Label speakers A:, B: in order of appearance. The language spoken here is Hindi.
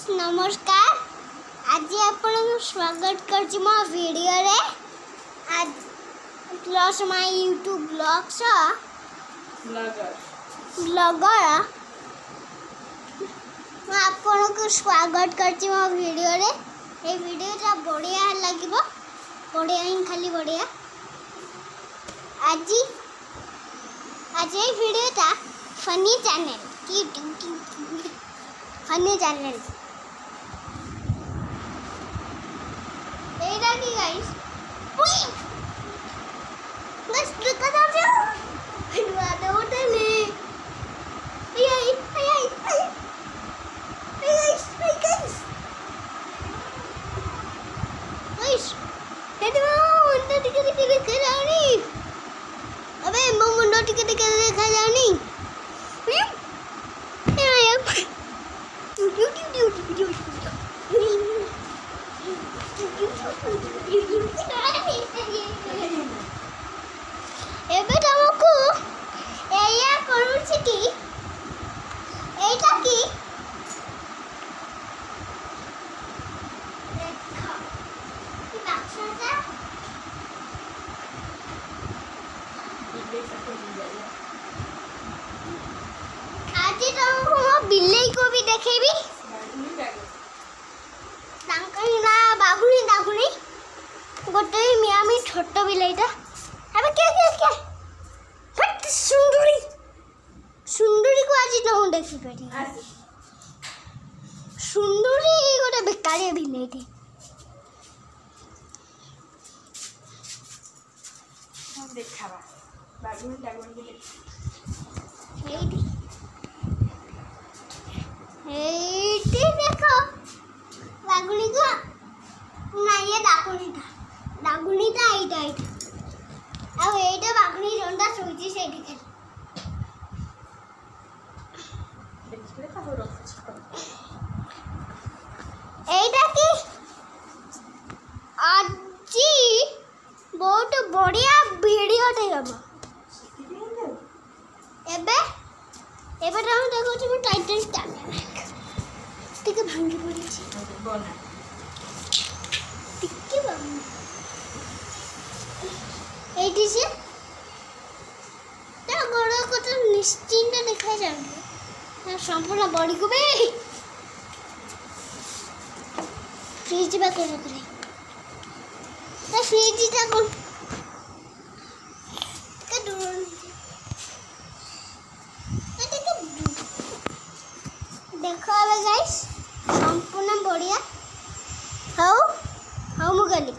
A: नमस्कार। आज आपन स्वागत करछि मो वीडियो रे। आज plus my YouTube blogs blogger मैं आपन को स्वागत करछि मो वीडियो रे। ए वीडियो ता बढ़िया लागिबो, बढ़िया ही खाली बढ़िया। आज ए वीडियो ता funny channel funny channel era की गाइस बस लुका जाओ हटवा दो होटले आई गाइस हेडवा मुंडा टिके देखा जानी। अबे मो मुंडा टिके देखा जानी। एबे तुमको एया करूछि कि एटा की देखो कि बाक्सटा आज तुमको बिल्ली को भी देखेबी। तांकई ना बाघुनी गोटे मियामी छोट बिलाईटा। अबे क्या फट सुंदरी को आज न देखि पड़ी। सुंदरी गोटे बेकारी बिलाईटी।
B: देखावा बाघुनी बिलाई
A: एटी देखो बाघुनी को ना ये डाकुनी था एटा अब एटा बाघुनी जोंडा सोची सेठी खेल एटा की आजी बहुत बढ़िया वीडियो टे हबो। एबे हम देखो छी टाइटल टिके भांगी पड़ी छी
B: बना
A: टिके भांगी एटी से ता गोड़ को तो निश्चिंत देखा जाए ना संपूर्ण बॉडी को बे फ्रिज में कर रख ता फ्रिज ता कौन का दूर देखो अबे गाइस संपूर्ण बढ़िया हाउ मु गली।